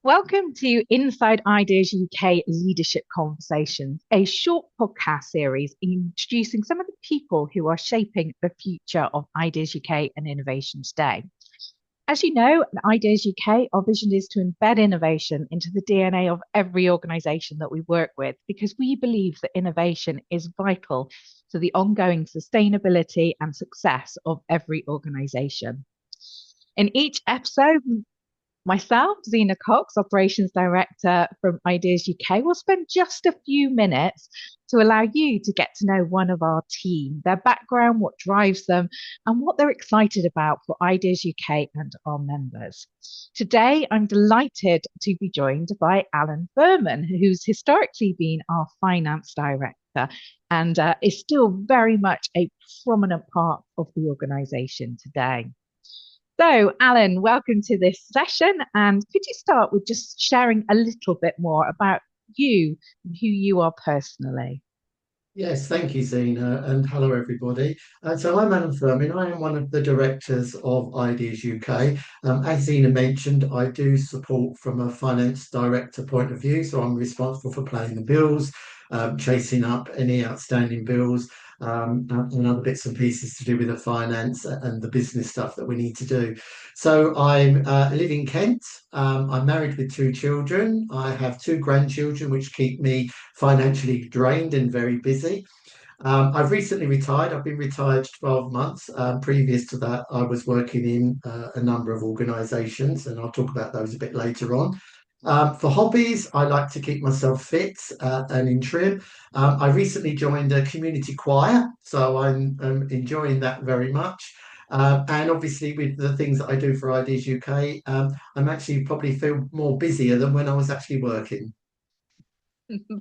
Welcome to Inside Ideas UK Leadership Conversations, a short podcast series introducing some of the people who are shaping the future of Ideas UK and innovation today. As you know, at Ideas UK, our vision is to embed innovation into the DNA of every organisation that we work with because we believe that innovation is vital to the ongoing sustainability and success of every organisation. In each episode, myself, Zena Cox, Operations Director from Ideas UK, will spend just a few minutes to allow you to get to know one of our team, their background, what drives them, and what they're excited about for Ideas UK and our members. Today, I'm delighted to be joined by Alan Firmin, who's historically been our Finance Director and is still very much a prominent part of the organisation today. So, Alan, welcome to this session. And could you start with just sharing a little bit more about you and who you are personally? Yes, thank you, Zena, and hello, everybody. So I'm Alan Firmin. I am one of the directors of Ideas UK. As Zena mentioned, I do support from a finance director point of view, so I'm responsible for paying the bills, chasing up any outstanding bills, and other bits and pieces to do with the finance and the business stuff that we need to do. So I live in Kent. I'm married with two children. I have two grandchildren, which keep me financially drained and very busy. I've recently retired. I've been retired 12 months. Previous to that, I was working in a number of organisations, and I'll talk about those a bit later on. For hobbies, I like to keep myself fit and in trim. I recently joined a community choir, so I'm enjoying that very much. And obviously, with the things that I do for Ideas UK, I'm actually probably feel more busier than when I was actually working.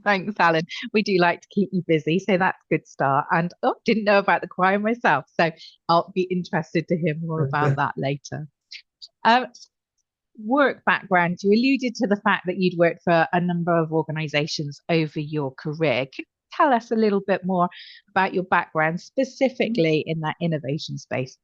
Thanks, Alan. We do like to keep you busy, so that's a good start. And didn't know about the choir myself, so I'll be interested to hear more about that later. Um, Work background, you alluded to the fact that you'd worked for a number of organizations over your career. Could you tell us a little bit more about your background, specifically in that innovation space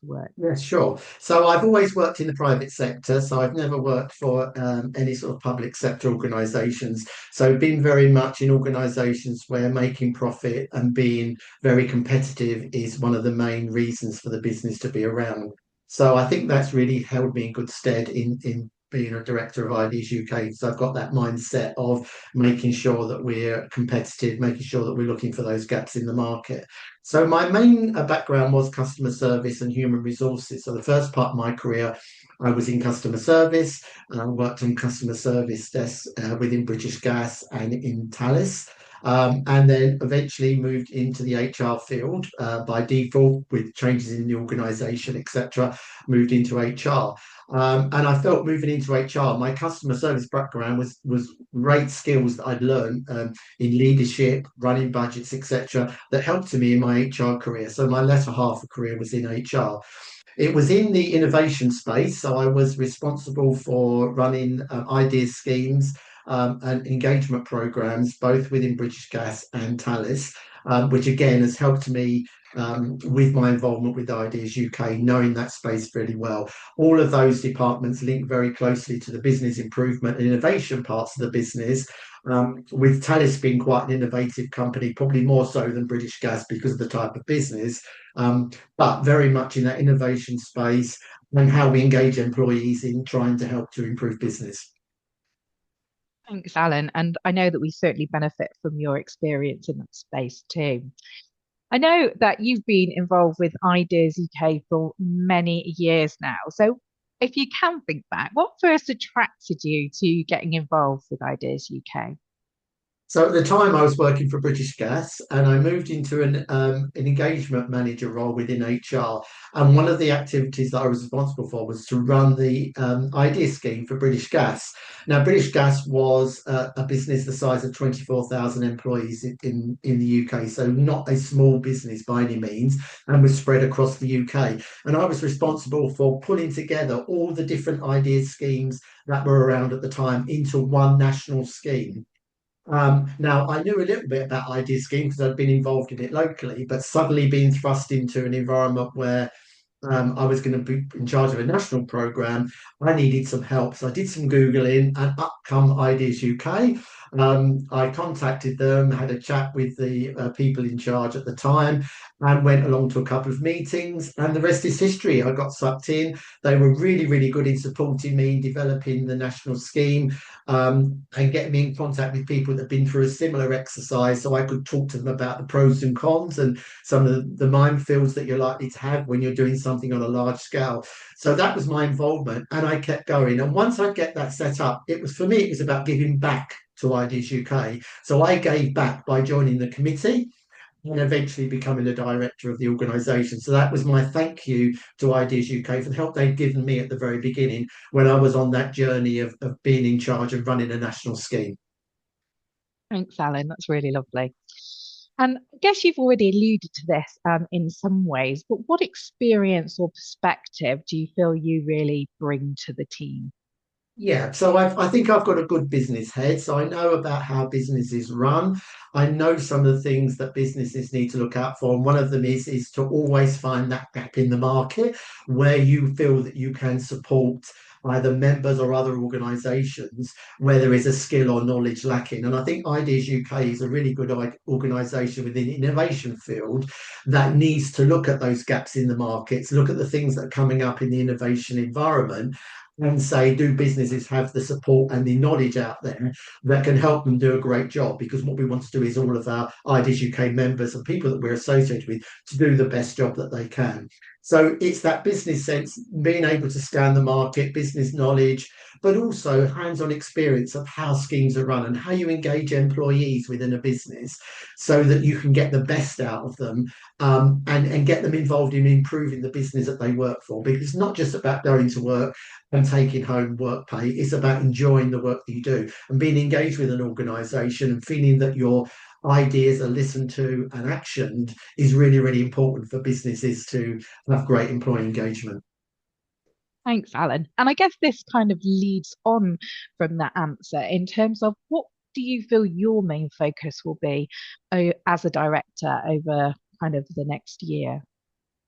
to work? Yeah, sure. So I've always worked in the private sector, so I've never worked for any sort of public sector organisations. So been very much in organisations where making profit and being very competitive is one of the main reasons for the business to be around. So I think that's really held me in good stead in being a director of Ideas UK. So I've got that mindset of making sure that we're competitive, making sure that we're looking for those gaps in the market. So my main background was customer service and human resources. So the first part of my career, I was in customer service. I worked on customer service desks within British Gas and in Thales. And then eventually moved into the HR field by default with changes in the organisation, etc. Moved into HR. And I felt moving into HR, my customer service background was great skills that I'd learned in leadership, running budgets, etc., that helped me in my HR career. So my latter half of career was in HR. It was in the innovation space, so I was responsible for running idea schemes and engagement programs, both within British Gas and Thales, which again has helped me with my involvement with Ideas UK, knowing that space really well. All of those departments link very closely to the business improvement and innovation parts of the business. With Thales being quite an innovative company, probably more so than British Gas because of the type of business, but very much in that innovation space and how we engage employees in trying to help to improve business. Thanks, Alan. And I know that we certainly benefit from your experience in that space too. I know that you've been involved with Ideas UK for many years now. So, if you can think back, what first attracted you to getting involved with Ideas UK? So at the time, I was working for British Gas, and I moved into an engagement manager role within HR. And one of the activities that I was responsible for was to run the idea scheme for British Gas. Now, British Gas was a business the size of 24,000 employees in the UK, so not a small business by any means, and was spread across the UK. And I was responsible for pulling together all the different idea schemes that were around at the time into one national scheme. Now, I knew a little bit about Idea Scheme because I'd been involved in it locally, but suddenly being thrust into an environment where I was going to be in charge of a national program, I needed some help. So I did some Googling and up come Ideas UK. I contacted them, had a chat with the people in charge at the time, and went along to a couple of meetings. And the rest is history. I got sucked in. They were really, really good in supporting me in developing the national scheme, and getting me in contact with people that have been through a similar exercise so I could talk to them about the pros and cons and some of the minefields that you're likely to have when you're doing something on a large scale. So that was my involvement, and I kept going. And once I get that set up, it was for me, it was about giving back to Ideas UK. So I gave back by joining the committee and eventually becoming a director of the organisation. So that was my thank you to Ideas UK for the help they'd given me at the very beginning when I was on that journey of being in charge of running a national scheme. Thanks, Alan. That's really lovely. And I guess you've already alluded to this in some ways, but what experience or perspective do you feel you really bring to the team? Yeah, so I think I've got a good business head. So I know about how businesses run. I know some of the things that businesses need to look out for. And one of them is to always find that gap in the market where you feel that you can support either members or other organisations where there is a skill or knowledge lacking. And I think Ideas UK is a really good organisation within the innovation field that needs to look at those gaps in the markets, look at the things that are coming up in the innovation environment and say, do businesses have the support and the knowledge out there that can help them do a great job? Because what we want to do is all of our Ideas UK members and people that we're associated with to do the best job that they can. So it's that business sense, being able to scan the market, business knowledge, but also hands-on experience of how schemes are run and how you engage employees within a business so that you can get the best out of them, and get them involved in improving the business that they work for. Because it's not just about going to work and taking home work pay. It's about enjoying the work that you do and being engaged with an organisation and feeling that your ideas are listened to and actioned is really, really important for businesses to have great employee engagement. Thanks, Alan. And I guess this kind of leads on from that answer in terms of what do you feel your main focus will be as a director over kind of the next year?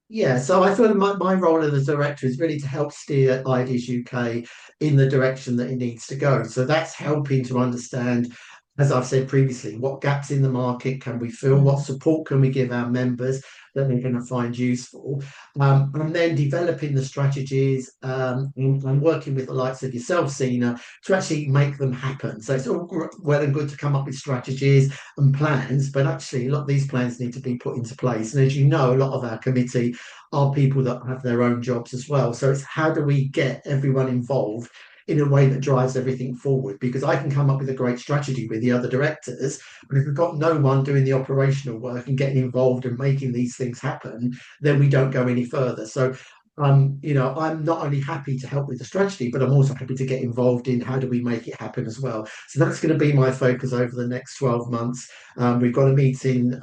Yeah, so I feel my role as a director is really to help steer Ideas UK in the direction that it needs to go. So that's helping to understand, as I've said previously, what gaps in the market can we fill, what Mm. support can we give our members that they're going to find useful, and then developing the strategies, and working with the likes of yourself, Sina, to actually make them happen. So it's all well and good to come up with strategies and plans, but actually a lot of these plans need to be put into place. And as you know, a lot of our committee are people that have their own jobs as well. So it's how do we get everyone involved in a way that drives everything forward? Because I can come up with a great strategy with the other directors, but if we've got no one doing the operational work and getting involved and making these things happen, then we don't go any further. So I'm not only happy to help with the strategy, but I'm also happy to get involved in how do we make it happen as well. So that's going to be my focus over the next 12 months. We've got a meeting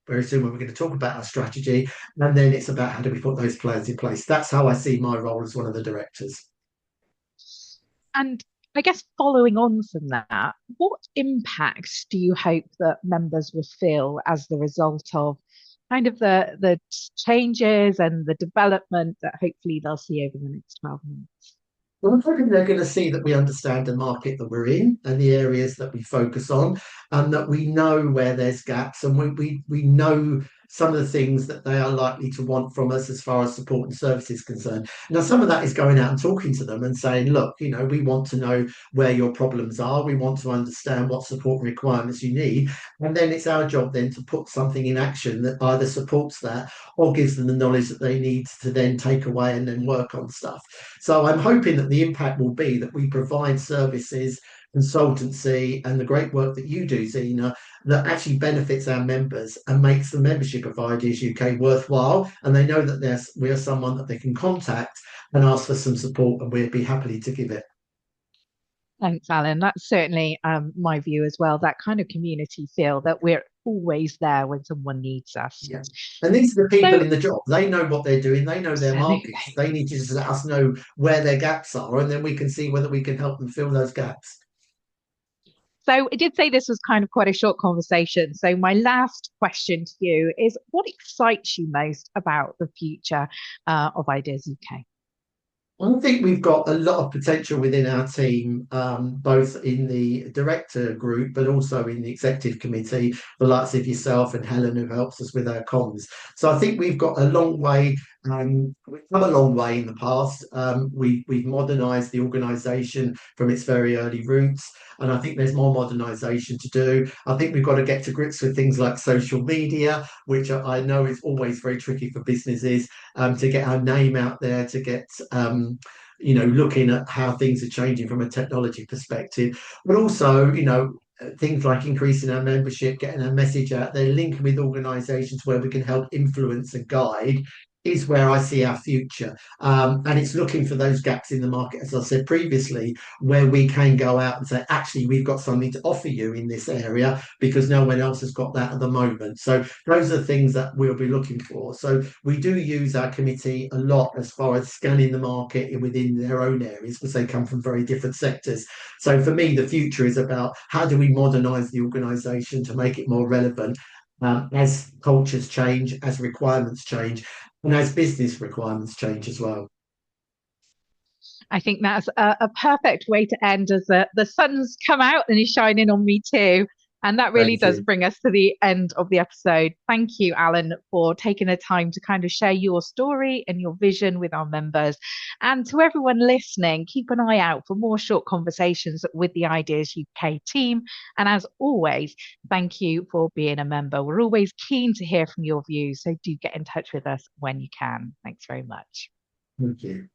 very soon when we're going to talk about our strategy, and then it's about how do we put those plans in place. That's how I see my role as one of the directors. And I guess following on from that, what impacts do you hope that members will feel as the result of kind of the changes and the development that hopefully they'll see over the next 12 months? Well, I'm hoping they're going to see that we understand the market that we're in and the areas that we focus on, and that we know where there's gaps, and we know some of the things that they are likely to want from us as far as support and service is concerned. Now, some of that is going out and talking to them and saying, look, we want to know where your problems are. We want to understand what support and requirements you need. And then it's our job then to put something in action that either supports that or gives them the knowledge that they need to then take away and then work on stuff. So I'm hoping that the impact will be that we provide services, consultancy, and the great work that you do, Zena, that actually benefits our members and makes the membership of Ideas UK worthwhile. And they know that we are someone that they can contact and ask for some support, and we'd be happy to give it. Thanks, Alan. That's certainly my view as well. That kind of community feel that we're always there when someone needs us. Yeah. And these are the people So, in the job. They know what they're doing. They know their markets. absolutely. They need to just let us know where their gaps are, and then we can see whether we can help them fill those gaps. So I did say this was kind of quite a short conversation. So my last question to you is, what excites you most about the future of Ideas UK? I think we've got a lot of potential within our team, both in the director group, but also in the executive committee, the likes of yourself and Helen, who helps us with our comms. So I think we've got a long way. We've come a long way in the past. We've modernised the organisation from its very early roots, and I think there's more modernisation to do. I think we've got to get to grips with things like social media, which I know is always very tricky for businesses, to get our name out there, to get looking at how things are changing from a technology perspective, but also, things like increasing our membership, getting our message out there, linking with organisations where we can help influence and guide is where I see our future. And it's looking for those gaps in the market, as I said previously, where we can go out and say, actually, we've got something to offer you in this area because no one else has got that at the moment. So those are things that we'll be looking for. So we do use our committee a lot as far as scanning the market within their own areas because they come from very different sectors. So for me, the future is about how do we modernise the organisation to make it more relevant, as cultures change, as requirements change, and as business requirements change as well. I think that's a perfect way to end as the sun's come out and is shining on me too. And that really Thank does you. bring us to the end of the episode. Thank you, Alan, for taking the time to kind of share your story and your vision with our members. And to everyone listening, keep an eye out for more short conversations with the Ideas UK team. And as always, thank you for being a member. We're always keen to hear from your views, so do get in touch with us when you can. Thanks very much. Thank you.